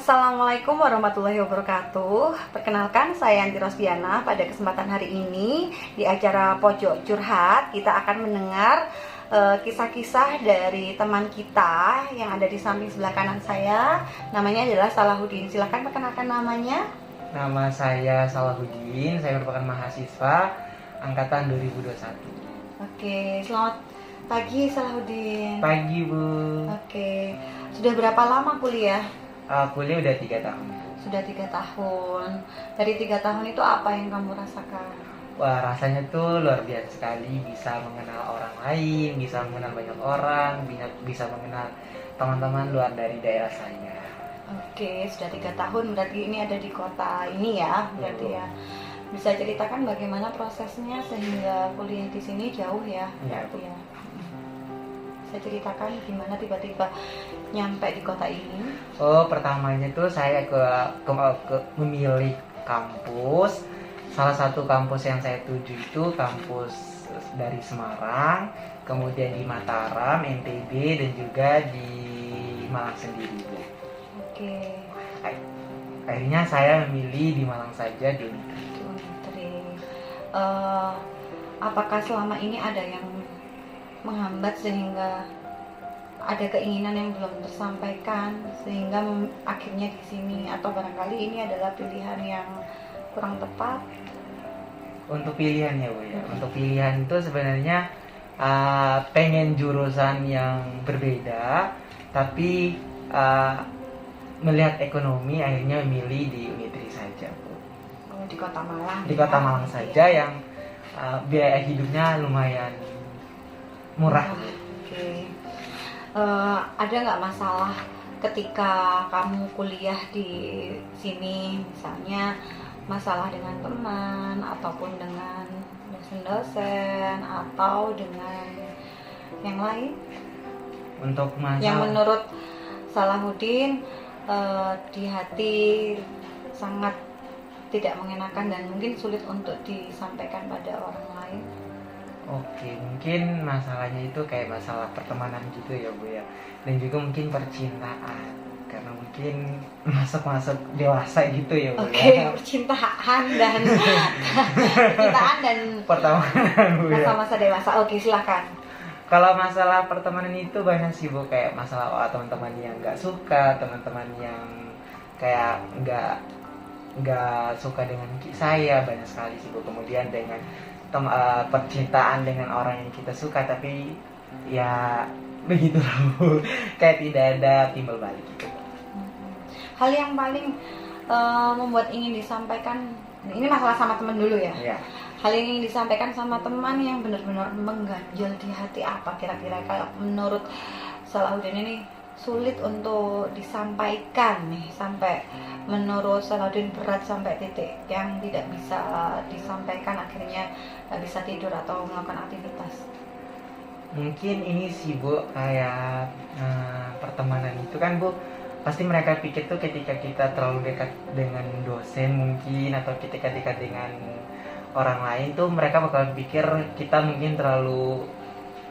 Assalamualaikum warahmatullahi wabarakatuh. Perkenalkan, saya Yanti Rosdiana. Pada kesempatan hari ini di acara Pojok Curhat kita akan mendengar kisah-kisah dari teman kita yang ada di samping sebelah kanan saya. Namanya adalah Salahuddin. Silakan perkenalkan namanya. Nama saya Salahuddin, saya merupakan mahasiswa angkatan 2021. Oke, selamat pagi Salahuddin. Pagi Bu. Oke, sudah berapa lama kuliah? Kuliah udah 3 tahun. Sudah 3 tahun. Dari 3 tahun itu apa yang kamu rasakan? Wah, rasanya tuh luar biasa sekali, bisa mengenal orang lain, bisa mengenal banyak orang, bisa mengenal teman-teman luar dari daerah saya. Oke, sudah 3 tahun berarti ini ada di kota ini ya, berarti ya. Bisa ceritakan bagaimana prosesnya sehingga kuliah di sini jauh ya, berarti ya. Bisa ceritakan gimana tiba-tiba nyampe di kota ini? Oh, pertamanya tuh saya memilih kampus. Salah satu kampus yang saya tuju itu kampus dari Semarang, kemudian di Mataram, NTB, dan juga di Malang sendiri, Bu. Oke. Akhirnya saya memilih di Malang saja di Unitri. Apakah selama ini ada yang menghambat sehingga ada keinginan yang belum tersampaikan sehingga akhirnya di sini, atau barangkali ini adalah pilihan yang kurang tepat? Untuk pilihannya, Bu ya. Untuk pilihan itu sebenarnya pengen jurusan yang berbeda, tapi melihat ekonomi akhirnya memilih di Unitri saja, Bu. Oh, di Kota Malang. Di Kota Malang saja yang biaya hidupnya lumayan murah. Oke. Ada nggak masalah ketika kamu kuliah di sini, misalnya masalah dengan teman ataupun dengan dosen-dosen atau dengan yang lain? Untuk masalah Yang menurut Salahuddin di hati sangat tidak mengenakan dan mungkin sulit untuk disampaikan pada orang lain. Oke, mungkin masalahnya itu kayak masalah pertemanan gitu ya, Bu ya. Dan juga mungkin percintaan. Karena mungkin masuk dewasa gitu ya, Bu ya. Percintaan dan Pertemanan, Bu ya. masa-masa dewasa. Oke, silakan. Kalau masalah pertemanan itu banyak sih, Bu, kayak masalah teman-teman yang nggak suka, teman-teman yang kayak nggak suka dengan saya, banyak sekali sih, Bu. Kemudian dengan percintaan dengan orang yang kita suka, tapi ya begitu loh. Kayak tidak ada timbal balik gitu. Hal yang paling membuat ingin disampaikan, ini masalah sama teman dulu ya. Ya. Hal yang ingin disampaikan sama teman yang benar-benar mengganjal di hati, apa kira-kira kalau menurut Salahuddin ini sulit untuk disampaikan nih, sampai menurut Salahuddin berat sampai titik yang tidak bisa disampaikan, akhirnya nggak bisa tidur atau melakukan aktivitas? Mungkin ini sih, Bu, kayak pertemanan itu kan, Bu, pasti mereka pikir tuh ketika kita terlalu dekat dengan dosen mungkin, atau ketika dekat dengan orang lain tuh mereka bakal pikir kita mungkin terlalu,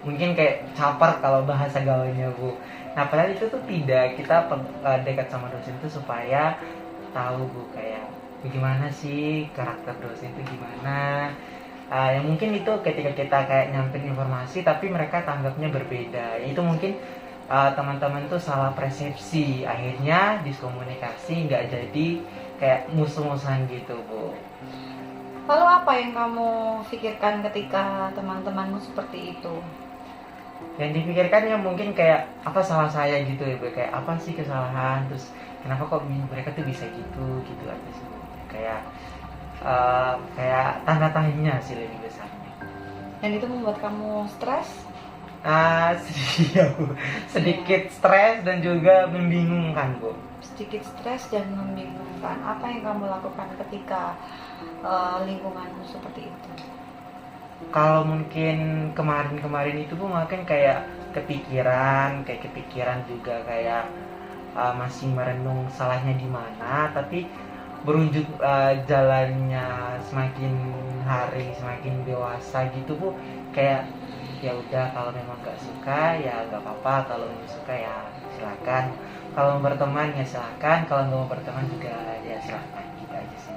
mungkin kayak caper kalau bahasa gaulnya, Bu. Nah, padahal itu tuh tidak, kita dekat sama dosen itu supaya tahu, Bu, kayak gimana sih karakter dosen itu gimana. Yang mungkin itu ketika kita kayak nyampein informasi tapi mereka tanggapnya berbeda, itu mungkin teman-teman tuh salah persepsi, akhirnya diskomunikasi nggak jadi kayak musuh-musuhan gitu, Bu. Lalu apa yang kamu pikirkan ketika teman-temanmu seperti itu? Yang dipikirkan ya mungkin kayak apa salah saya gitu ya, Bu, kayak apa sih kesalahan, terus kenapa kok mereka tuh bisa gitu aja sih, Bu. Kayak tanda tanya sih lebih besarnya. Dan itu membuat kamu stres? Sedikit stres dan juga membingungkan, Bu. Sedikit stres dan membingungkan. Apa yang kamu lakukan ketika lingkunganmu seperti itu? Kalau mungkin kemarin itu, Bu, mungkin kayak kepikiran juga kayak masih merenung salahnya di mana, tapi berujung jalannya semakin hari semakin dewasa gitu, Bu, kayak ya udah, kalau memang nggak suka ya nggak apa-apa, kalau memang suka ya silakan. Kalau mau berteman ya silakan, kalau nggak mau berteman juga ya silakan, gitu aja sih.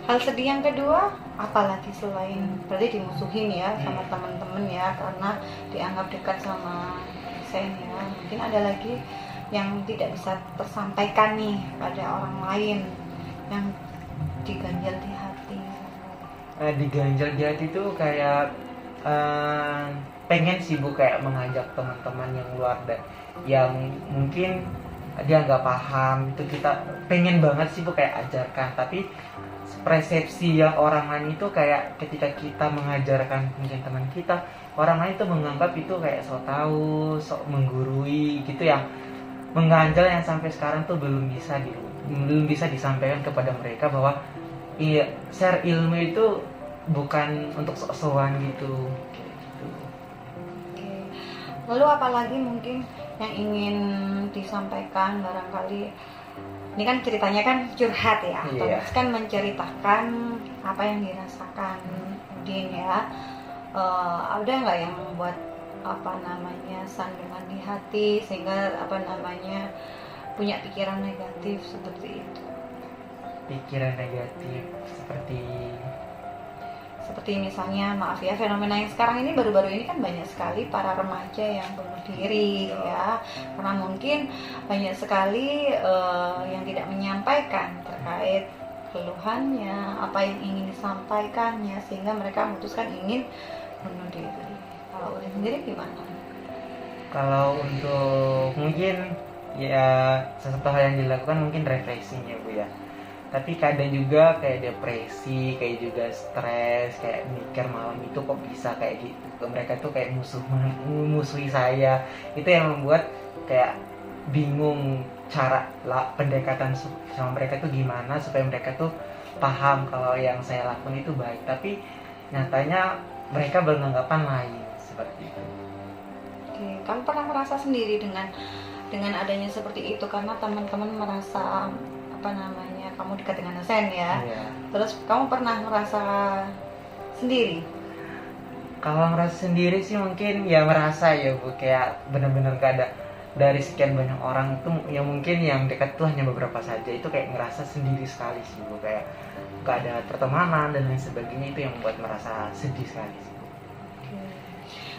Hal sedih yang kedua, apalagi selain berarti dimusuhin ya sama teman-teman ya karena dianggap dekat sama dosen ya. Mungkin ada lagi yang tidak bisa tersampaikan nih pada orang lain yang diganjal di hati. Diganjal di hati tuh kayak pengen sih Bu kayak mengajak teman-teman yang luar yang mungkin dia nggak paham itu, kita pengen banget sih Bu kayak ajarkan, tapi persepsi yang orang lain itu kayak ketika kita mengajarkan mungkin teman kita, orang lain tuh menganggap itu kayak sok tahu, sok menggurui gitu, yang mengganjal yang sampai sekarang tuh belum bisa disampaikan kepada mereka bahwa iya, share ilmu itu bukan untuk sok-sokan gitu. Oke. Lalu apalagi mungkin yang ingin disampaikan barangkali, ini kan ceritanya kan curhat ya, Iya. terus kan menceritakan apa yang dirasakan Udin ya. Ada nggak yang membuat sandungan di hati sehingga punya pikiran negatif seperti itu? Pikiran negatif Seperti misalnya, maaf ya, fenomena yang sekarang ini baru-baru ini kan banyak sekali para remaja yang bunuh diri ya, karena mungkin banyak sekali yang tidak menyampaikan terkait keluhannya, apa yang ingin disampaikannya, sehingga mereka memutuskan ingin bunuh diri. Kalau Udin sendiri gimana? kalau untuk mungkin ya sesuatu hal yang dilakukan mungkin refreshing ya Bu ya, tapi kadang juga kayak depresi, kayak juga stres, kayak mikir malam itu kok bisa kayak gitu, mereka tuh kayak musuhi saya, itu yang membuat kayak bingung cara pendekatan sama mereka tuh gimana supaya mereka tuh paham kalau yang saya lakukan itu baik, tapi nyatanya mereka beranggapan lain seperti itu. Oke, kamu pernah merasa sendiri dengan adanya seperti itu karena teman-teman merasa kamu dekat dengan dosen ya. Iya. Terus kamu pernah merasa sendiri? Kalau merasa sendiri sih mungkin ya merasa ya Bu, kayak benar-benar gak ada dari sekian banyak orang itu yang mungkin yang dekat tuh hanya beberapa saja, itu kayak ngerasa sendiri sekali sih Bu, kayak gak ada pertemanan dan lain sebagainya, itu yang membuat merasa sedih sekali sih Bu. Oke.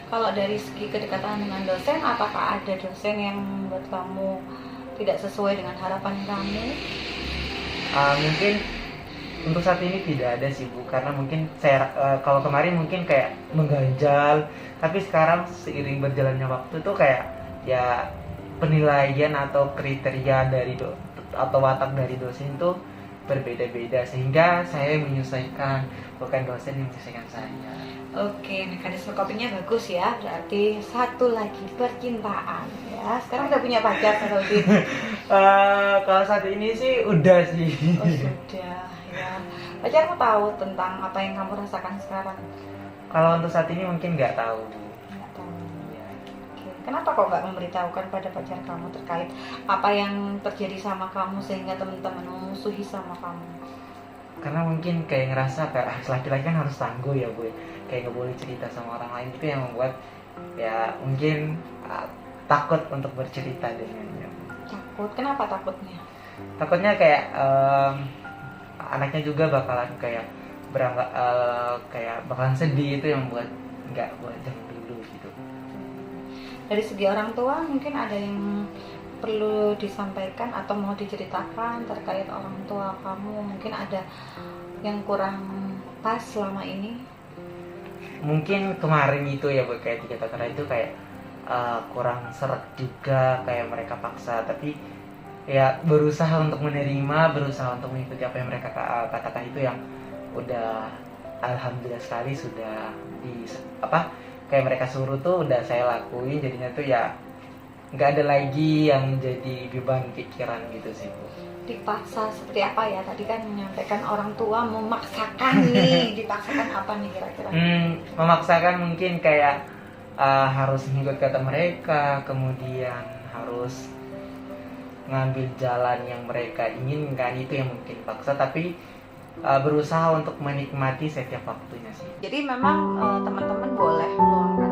Kalau dari segi kedekatan dengan dosen, apakah ada dosen yang membuat kamu tidak sesuai dengan harapan kamu? Mungkin untuk saat ini tidak ada sih Bu, karena mungkin saya kalau kemarin mungkin kayak mengganjal, tapi sekarang seiring berjalannya waktu tuh kayak ya penilaian atau kriteria dari atau watak dari dosen tuh berbeda-beda, sehingga saya menyesuaikan, bukan dosen yang menyesuaikan saya. Oke, mekanisme copingnya bagus ya. Berarti satu lagi, percintaan ya. Sekarang udah punya pacar atau tidak? Kalau saat ini sih udah sih. Oh sudah ya. Pacarmu tahu tentang apa yang kamu rasakan sekarang? Kalau untuk saat ini mungkin nggak tahu. Nggak tahu. Ya. Oke. Kenapa kok nggak memberitahukan pada pacar kamu terkait apa yang terjadi sama kamu sehingga teman-teman memusuhi sama kamu? Karena mungkin kayak ngerasa kayak laki-laki kan harus tangguh ya Bu, kayak nggak boleh cerita sama orang lain, itu yang membuat ya mungkin takut untuk bercerita dengannya. Takut? Kenapa takutnya? Takutnya kayak anaknya juga bakalan kayak kayak bakalan sedih, itu yang membuat nggak buat jam dulu gitu. Dari segi orang tua mungkin ada yang perlu disampaikan atau mau diceritakan terkait orang tua kamu, mungkin ada yang kurang pas selama ini? Mungkin kemarin itu ya Bu, kayak 3 tahun itu kayak kurang seret juga, kayak mereka paksa, tapi ya berusaha untuk menerima, berusaha untuk mengikuti apa yang mereka katakan, itu yang udah alhamdulillah sekali sudah kayak mereka suruh tuh udah saya lakuin, jadinya tuh ya nggak ada lagi yang jadi beban pikiran gitu sih Bu. Dipaksa seperti apa ya? Tadi kan menyampaikan orang tua memaksakan nih, dipaksakan apa nih kira-kira? Memaksakan mungkin kayak harus mengikut kata mereka, kemudian harus ngambil jalan yang mereka inginkan, itu yang mungkin paksa, tapi berusaha untuk menikmati setiap waktunya sih. Jadi memang teman-teman boleh meluangkan